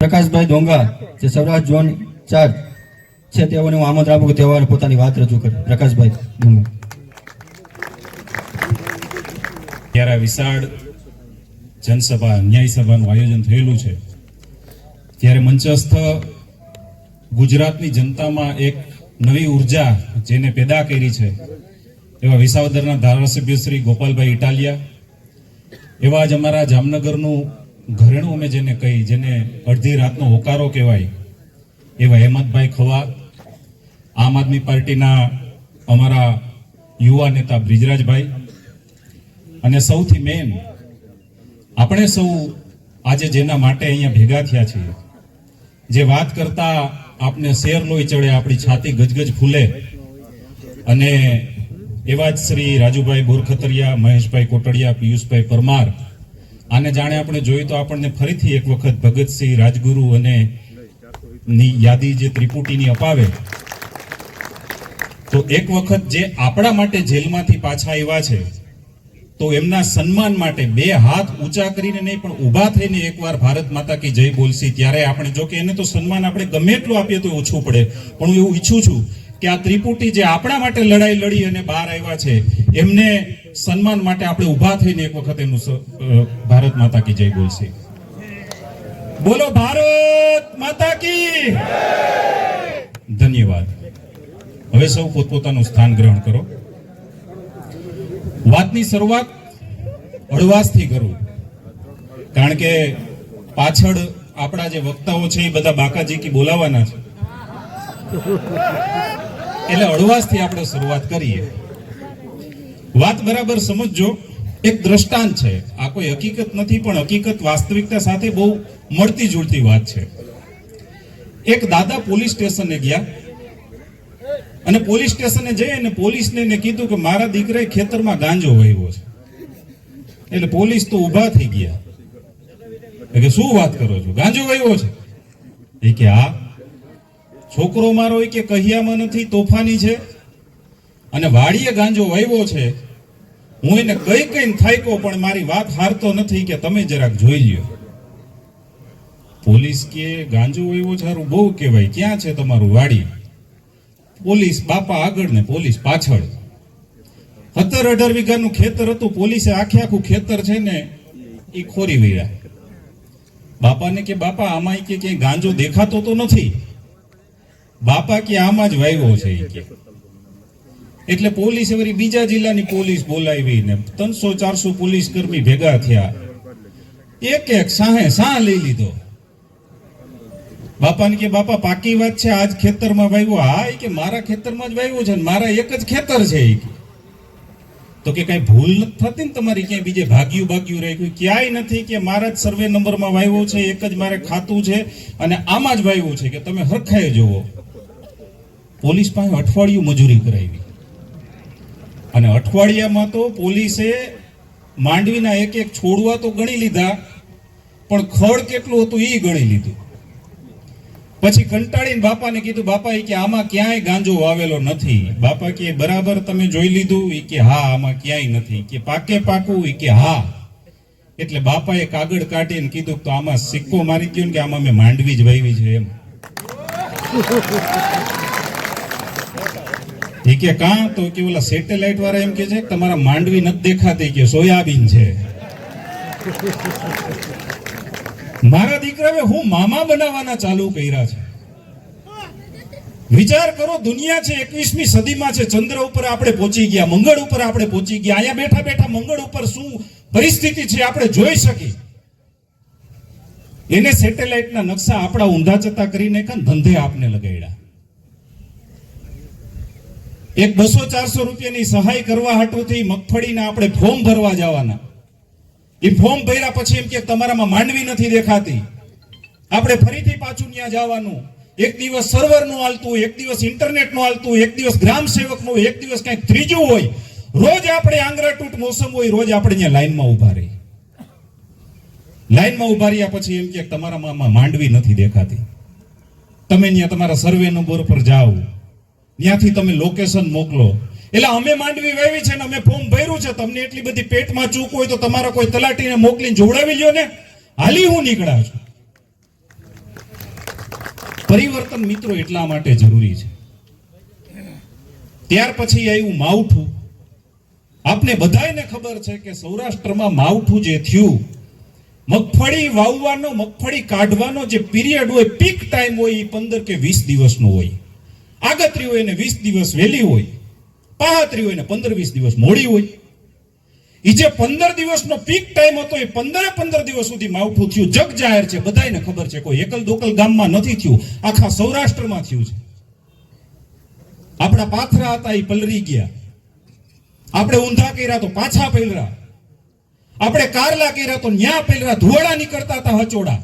પ્રકાશભાઈ ડોંગા જે સૌરાષ્ટ્ર ઝોન 4 છે તેઓને હું આમંત્રણ આપું કે તેઓ પોતાની વાત રજૂ કરે. પ્રકાશભાઈ ડોંગા. ત્યારે વિશાળ જનસભા ન્યાય સભાનું આયોજન થયેલું છે ત્યારે મંચસ્થ ગુજરાતની જનતામાં એક નવી ઉર્જા જેને પેદા કરી છે એવા વિસાવદરના ધારાસભ્ય શ્રી ગોપાલભાઈ ઇટાલિયા, એવા જ અમારા જામનગરનું ઘરેણું અમે જેને કહી, જેને અડધી રાતનો હોકારો કહેવાય, એવા હેમંતભાઈ ખવા, આમ આદમી પાર્ટીના અમારા યુવા નેતા બ્રિજરાજભાઈ, અને સૌથી મેન આપણે સૌ આજે જેના માટે અહીંયા ભેગા થયા છીએ, જે વાત કરતા આપને શેર લોહી ચડે, આપણી છાતી ગજગજ ફૂલે, અને એવા જ શ્રી રાજુભાઈ બોરખતરિયા, મહેશભાઈ કોટડિયા, પિયુષભાઈ પરમાર. આને જાણે આપણે જોયું તો આપણને ફરીથી એક વખત ભગતસિંહ, રાજગુરુ અને ની યાદી જે ત્રિપુટીની અપાવે, તો એક વખત જે આપણા માટે જેલમાંથી પાછા આવ્યા છે તો એમના સન્માન માટે બે હાથ ઊંચા કરીને નહીં પણ ઊભા થઈને એકવાર ભારત માતા કી જય બોલશી ત્યારે આપણે, જો કે એને તો સન્માન આપણે ગમે એટલું આપીએ તો ઓછું પડે, પણ હું એવું ઈચ્છું છું કે આ ત્રિપુટી જે આપણા માટે લડાઈ લડી અને બહાર આવ્યા છે એમને સન્માન માટે આપણે ઊભા થઈને એક વખત એમનું ભારત માતા કી જય બોલશી. બોલો ભારત માતા કી. ધન્યવાદ. હવે સૌ પોતપોતાનું સ્થાન ગ્રહણ કરો. વાતની શરૂઆત હળવાશથી કરું, કારણ કે પાછળ આપણા જે વક્તાઓ છે એ બધા બાકાજી કી બોલાવાના છે, એટલે હળવાશથી આપણે શરૂઆત કરીએ. વાત બરાબર સમજજો. એક દ્રષ્ટાંત છે, આ કોઈ હકીકત નથી, પણ હકીકત વાસ્તવિકતા સાથે બહુ મળતી જુળતી વાત છે. એક દાદા પોલીસ સ્ટેશને ગયા અને પોલીસ સ્ટેશને જઈ અને પોલીસને કીધું કે મારા દીકરાએ ખેતરમાં ગાંજો વાવ્યો છે. એટલે પોલીસ તો ઊભા થઈ ગયા કે શું વાત કરો છો, ગાંજો વાવ્યો છે? એ કે હા, છોકરો મારો કે કહિયામાં નથી, તોફાની છે અને વાડીએ ગાંજો વાવ્યો છે. હું એને કઈ થાયકો પણ મારી વાત હારતો નથી કે તમે જરાક જોઈ લ્યો. પોલીસ કે ગાંજો વાવ્યો છે, સારું બહુ કહેવાય, ક્યાં છે તમારું વાડી? પોલીસ બાપા આગળ ને પોલીસ પાછળ. 17-18 વીઘાનું ખેતર હતું, પોલીસે આખું ખેતર છે ને એ ખોરી વળ્યા. બાપાને કે બાપા આમાં કે ક્યાંય ગાંજો દેખાતો તો નથી. બાપા કે આમાં જ વાવ્યો છે એ કે. એટલે પોલીસે વળી બીજા જિલ્લાની પોલીસ બોલાવી ને 300-400 પોલીસ કર્મી ભેગા થયા, એક સાહ લઈ લીધો. બાપાને કે બાપા પાકી વાત છે, આજ ખેતરમાં વાવ્યો? હા, કે મારા ખેતરમાં જ વાવ્યો છે, મારા એક જ ખેતર છે. તો કે કઈ ભૂલ નથી થતી ને તમારી, ક્યાંય બીજે ભાગ્યું રાખ્યું? ક્યાંય નથી, કે મારા જ સર્વે નંબરમાં વાવ્યો છે, એક જ મારે ખાતું છે અને આમાં જ વાવ્યું છે, કે તમે હરખાઈ જોવો. પોલીસ પાસે અઠવાડિયું મજૂરી કરાવી અને અઠવાડિયામાં તો પોલીસે માંડવીના એક છોડવા તો ગણી લીધા, પણ ખડ કેટલું હતું એ ગણી લીધું. પછી કંટાળીને બાપાને કીધું, બાપા કે આમાં ક્યાંય ગાંજો વાવેલો નથી. બાપા કે બરાબર તમે જોઈ લીધું? એ કે હા, આમાં ક્યાંય નથી. કે પાકું? એ કે હા. એટલે બાપાએ કાગળ કાઢીને કીધું તો આમાં સિક્કો મારી ગયો ને કે આમાં મેં માંડવી જ વાવી છે એમ. એ કે કાં? તો કે ઓલા સેટેલાઇટ વાળા એમ કે છે કે તમારા માંડવી નથી દેખાતી, કે સોયાબીન છે. મારા દીકરાએ હું મામા બનાવવાના ચાલુ કર્યા છે. વિચાર કરો, દુનિયા છે 21મી સદીમાં છે, ચંદ્ર ઉપર આપણે પહોંચી ગયા, મંગળ ઉપર આપણે પહોંચી ગયા. અહીંયા બેઠા બેઠા મંગળ ઉપર શું પરિસ્થિતિ છે આપણે જોઈ શકી. એને સેટેલાઇટના નકશા આપણા ઊંધા ચતા કરીને ધંધે આપને લગાડ્યા. એક 200-400 રૂપિયાની સહાય કરવા હાટુથી મગફળીના આપણે ફોર્મ ભરવા જવાના. એ ફોર્મ ભર્યા પછી એમ કે તમારામાં માંડવી નથી દેખાતી. આપણે ફરીથી પાછું ત્યાં જવાનું. એક દિવસ સર્વરનું હાલતું, એક દિવસ ઇન્ટરનેટનું હાલતું, એક દિવસ ગ્રામ સેવકનું, એક દિવસ કંઈક ત્રીજું હોય. રોજ આપણે આંગળાટૂટ મોસમ હોય, રોજ આપણે ત્યાં લાઈનમાં ઉભા રહી. લાઈનમાં ઉભા રહ્યા પછી એમ કે તમારામાં માંડવી નથી દેખાતી. તમે ત્યાં તમારા સર્વે નંબર પર જાઓ, ત્યાંથી તમે લોકેશન મોકલો. એટલે અમે માંડવી વાવી છે ને અમે ફોર્મ ભર્યું છે, તમને એટલી બધી પેટમાં ચૂક હોય તો તમારા કોઈ તલાટીને મોકલીને જોડાવી લ્યો ને. હાલી હું નીકળ્યા છું. પરિવર્તન મિત્રો એટલા માટે જરૂરી છે. ત્યાર પછી આવ્યું માવઠું. આપને બધાયને ખબર છે કે સૌરાષ્ટ્રમાં માવઠું જે થયું, મગફળી વાવવાનો, મગફળી કાઢવાનો જે પીરિયડ હોય, પીક ટાઈમ હોય, એ 15 કે 20 દિવસનો હોય. આગતરી હોય ને 20 દિવસ વહેલી હોય, પાહતરી હોય ને 15-20 દિવસ મોડી હોય. એ જે 15 દિવસનો પીક ટાઈમ હતો, એ 15 દિવસ સુધી માવઠું થયું. જગ જાહેર છે, બધાયને ખબર છે. કોઈ એકલ દોકલ ગામમાં નથી થયું, આખા સૌરાષ્ટ્રમાં થયું છે. આપણા પાથરા હતા એ પલરી ગયા, આપણે ઊંધા કર્યા તો પાછા પલરા, આપણે કારલા કર્યા તો ન્યા પલરા, ધુવાડા નીકળતા હતા હચોડા.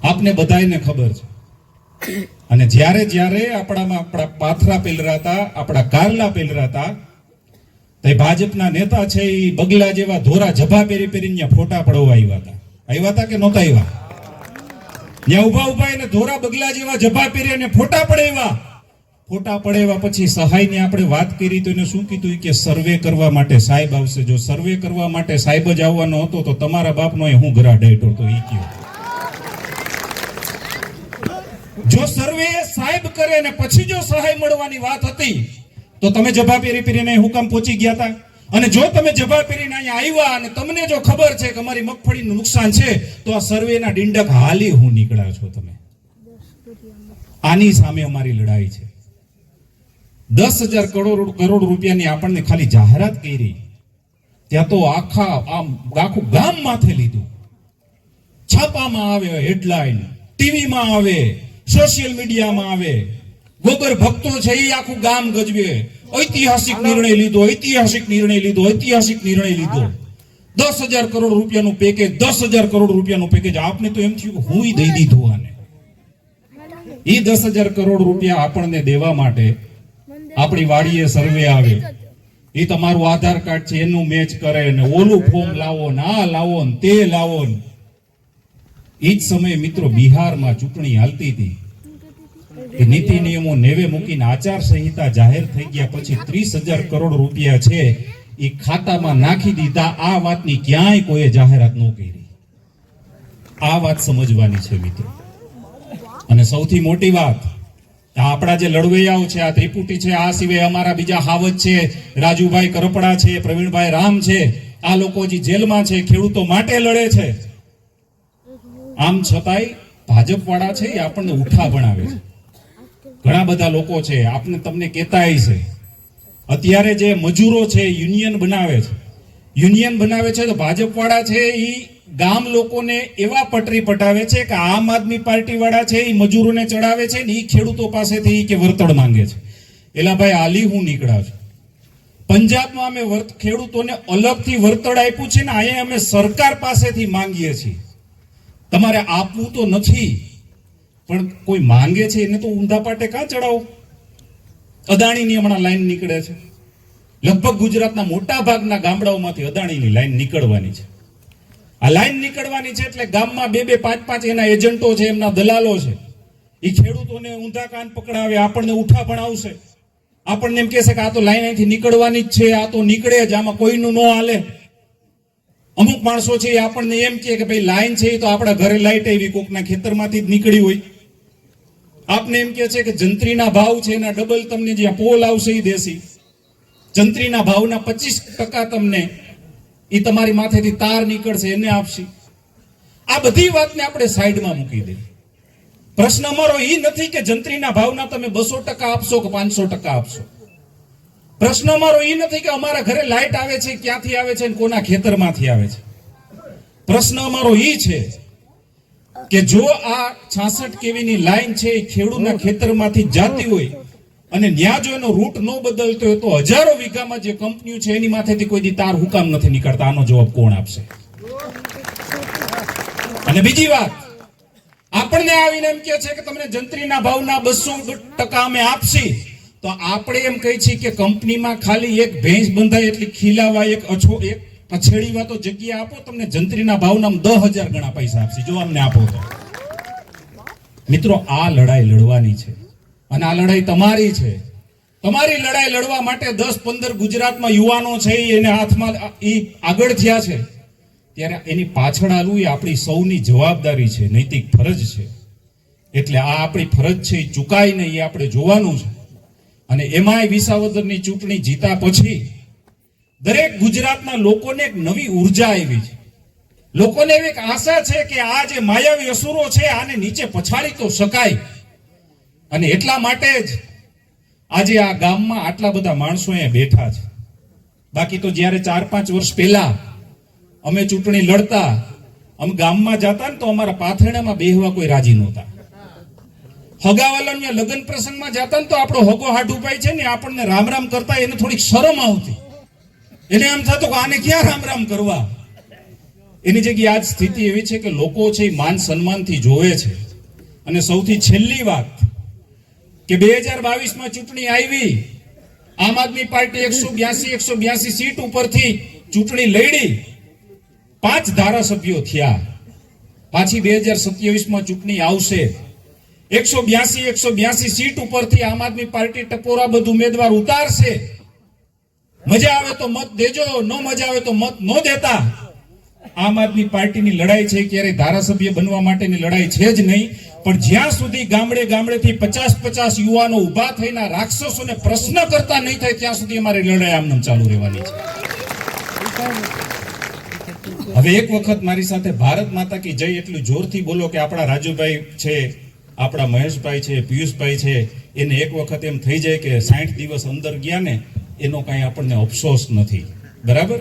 આપને બધાયને ખબર છે. અને જ્યારે આપણા પાથરા પલરાતા, આપણા કારલા પલરાતા, તો ભાજપના નેતા છે એ બગલા જેવા ધોરા જભા પહેરીને ફોટા પડવા આવ્યા હતા કે નહોતા આવ્યા? ત્યાં ઉભા એને ધોરા બગલા જેવા જભા પહેરીને ફોટા પડાવ્યા. ફોટા પડાવ્યા પછી સહાયની આપણે વાત કરી તો એને શું કીધું કે સર્વે કરવા માટે સાહેબ આવશે. જો સર્વે કરવા માટે સાહેબ જ આવવાનો હતો તો તમારા બાપનો હું ઘરા ડેટો તો ઈ કયો. જો સર્વે સાહેબ કરે ને પછી જો સહાય મળવાની વાત હતી તો તમે જભા પહેરીને હુકમ પહોંચી ગયા હતા. અને જો તમે જભા પહેરીને અહીંયા આવ્યા અને તમને જો ખબર છે કે અમારી મગફળીનું નુકસાન છે, તો આ સર્વેના ડીંડક હાલી હું નીકળ્યા છો તમે. આની સામે અમારી લડાઈ છે. 10,000 કરોડ રૂપિયાની આપણને ખાલી જાહેરાત કરી, ત્યાં તો આખું ગામ માથે લીધું. છાપામાં આવે હેડલાઈન, ટીવીમાં આવે, સોશિયલ મીડિયામાં આવે. ગોબર ભક્તો છે એ આખું ગામ ગજવે. ઐતિહાસિક નિર્ણય લીધો, ઐતિહાસિક નિર્ણય લીધો, ઐતિહાસિક નિર્ણય લીધો. 10,000 કરોડ રૂપિયાનું પેકેજ, 10,000 કરોડ રૂપિયાનું પેકેજ. આપને તો એમ થયું હું દઈ દીધું આને. એ 10,000 કરોડ રૂપિયા આપણને દેવા માટે આપણી વાડીએ સર્વે આવે, એ તમારું આધાર કાર્ડ છે એનું મેચ કરે ને ઓલું ફોર્મ લાવો ને આ લાવો ને તે લાવો ને. એ જ સમયે મિત્રો બિહારમાં ચૂંટણી હાલતી હતી. એ નીતિ નિયમો નેવે મૂકીને આચાર સંહિતા જાહેર થઈ ગયા પછી 30,000 કરોડ રૂપિયા છે એ ખાતામાં નાખી દીધા. આ વાતની ક્યાંય કોઈએ જાહેરાત ન કરી. આ વાત સમજવાની છે મિત્રો. અને સૌથી મોટી વાત, આપણા જે લડવૈયાઓ છે, આ ત્રિપુટી છે, આ સિવાય અમારા બીજા હાવજ છે, રાજુભાઈ કરપડા છે, પ્રવીણભાઈ રામ છે, આ લોકો જે જેલમાં છે ખેડૂતો માટે લડે છે. આમ છતાંય ભાજપ વાળા છે એ આપણને ઉઠા ભણાવે છે. ઘણા બધા લોકો છે આપને તમને કહેતાય છે, અત્યારે જે મજૂરો છે યુનિયન બનાવે છે, યુનિયન બનાવે છે તો ભાજપ વાળા છે એ ગામ લોકોને એવા પટરી પટાવે છે કે આમ આદમી પાર્ટી વાળા છે એ મજૂરોને ચડાવે છે ને એ ખેડૂતો પાસેથી કે વળતર માંગે છે. એલા ભાઈ આલી હું નીકળ્યા છું. પંજાબમાં અમે ખેડૂતોને અલગથી વળતર આપ્યું છે ને અહીંયા અમે સરકાર પાસેથી માંગીએ છીએ. તમારે આપવું તો નથી, પણ કોઈ માંગે છે એને તો ઊંધા પાટે કાં ચડાવો? અદાણીની હમણાં લાઈન નીકળે છે. લગભગ ગુજરાતના મોટા ભાગના ગામડાઓમાંથી અદાણીની લાઈન નીકળવાની છે. આ લાઈન નીકળવાની છે એટલે ગામમાં 2-2, 5-5 એના એજન્ટો છે, એમના દલાલો છે. એ ખેડૂતોને ઊંધા કાન પકડાવે, આપણને ઉઠા ભણાવશે. આપણને એમ કહેશે કે આ તો લાઈન અહીંથી નીકળવાની જ છે, આ તો નીકળે જ, આમાં કોઈનું ન હાલે. અમુક માણસો છે એ આપણને એમ કહે કે ભાઈ લાઈન છે એ તો આપણા ઘરે લાઈટ આવી, કોકના ખેતરમાંથી જ નીકળી હોય. આપને એમ કહે છે કે જંત્રીના ભાવ છે એના ડબલ તમને જ્યાં પોલ આવશે એ દેશી જંત્રીના ભાવના 25% તમને એ તમારી માથેથી તાર નીકળશે એને આપશે. આ બધી વાતને આપણે સાઈડમાં મૂકી દઈએ. પ્રશ્ન અમારો એ નથી કે જંત્રીના ભાવના તમે 200% આપશો કે 500% આપશો. પ્રશ્ન અમારો એ નથી કે અમારા ઘરે લાઈટ આવે છે ક્યાંથી આવે છે અને કોના ખેતરમાંથી આવે છે. પ્રશ્ન અમારો એ છે કે જો આ 66 કેવીની લાઈન છે એ ખેડૂતના ખેતરમાંથી જાતી હોય અને ન્યા જો એનો રૂટ ન બદલતો હોય તો હજારો વીઘામાં જે કંપનીઓ છે એની માથેથી કોઈ દી તાર હુકામ નથી નીકળતા. આનો જવાબ કોણ આપશે? અને બીજી વાત, આપણને આવીને એમ કહે છે કે તમને જંત્રીના ભાવના 200% અમે આપશી, તો આપણે એમ કહી છીએ કે કંપનીમાં ખાલી એક ભેંસ બંધાય એટલી ખીલાવા એક અછેડીવા તો જગ્યા આપો, તમને જંત્રીના ભાવના 10,000 ગણા પૈસા આપશે જો અમને આપો તો. મિત્રો આ લડાઈ લડવાની છે અને આ લડાઈ તમારી છે. તમારી લડાઈ લડવા માટે 10-15 ગુજરાતમાં યુવાનો છે એને હાથમાં એ આગળ થયા છે, ત્યારે એની પાછળ આવવું એ આપણી સૌની જવાબદારી છે, નૈતિક ફરજ છે. એટલે આ આપણી ફરજ છે, એ ચૂકાય નહીં, એ આપણે જોવાનું છે. અને એમાંય વિસાવદરની ચૂંટણી જીતા પછી દરેક ગુજરાતના લોકોને એક નવી ઉર્જા આવી છે. લોકોને એવી એક આશા છે કે આ જે માયાવી અસુરો છે આને નીચે પછાડી તો શકાય. અને એટલા માટે જ આજે આ ગામમાં આટલા બધા માણસો અહીંયા બેઠા છે. બાકી તો જ્યારે 4-5 વર્ષ પહેલા અમે ચૂંટણી લડતા, અમે ગામમાં જતા ને તો અમારા પાથરણામાં બેહવા કોઈ રાજી નહોતા. હગાવાલાના લગ્ન પ્રસંગમાં જતા ને તો આપણો હગો હાડુભાઈ છે ને આપણને રામ રામ કરતા એને થોડીક શરમ આવતી. એને એમ થતું કે આને ક્યાં રામ રામ કરવા. એની જગ્યાએ આજ સ્થિતિ એવી છે કે લોકો છે એ માન સન્માનથી જોવે છે. અને સૌથી છેલ્લી વાત કે 2022માં ચૂંટણી આવી, આમ આદમી પાર્ટી 182 સીટ ઉપરથી ચૂંટણી લડી, 5 ધારાસભ્યો થયા. પાછી 2027માં ચૂંટણી આવશે, 182 સીટ ઉપરથી આમ આદમી પાર્ટી ટકોરાબદ્ધ ઉમેદવાર ઉતારશે. મજા આવે તો મત દેજો, ન મજા આવે તો મત ન દેતા. આમ આદમી પાર્ટીની લડાઈ છે ક્યારેય ધારાસભ્ય બનવા માટેની લડાઈ છે જ નહીં. પણ જ્યાં સુધી ગામડે ગામડેથી 50 યુવાનો ઉભા થઈને રાક્ષસોને પ્રશ્ન કરતા નહીં થાય ત્યાં સુધી અમારી લડાઈ આમનામ ચાલુ રહેવાની છે. હવે એક વખત મારી સાથે ભારત માતા કી જય એટલું જોરથી બોલો કે આપણા રાજુભાઈ છે, આપણા મહેશભાઈ છે, પિયુષભાઈ છે, એને એક વખત એમ થઈ જાય કે 60 દિવસ અંદર ગયા ને એનો કાંઈ આપણને અફસોસ નથી. બરાબર?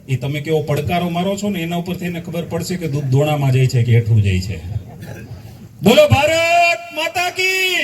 એ તમે કેવો પડકારો મારો છો ને એના ઉપરથી એને ખબર પડશે કે દૂધ દોણામાં જાય છે કે હેઠું જાય છે. બોલો ભારત માતા કી.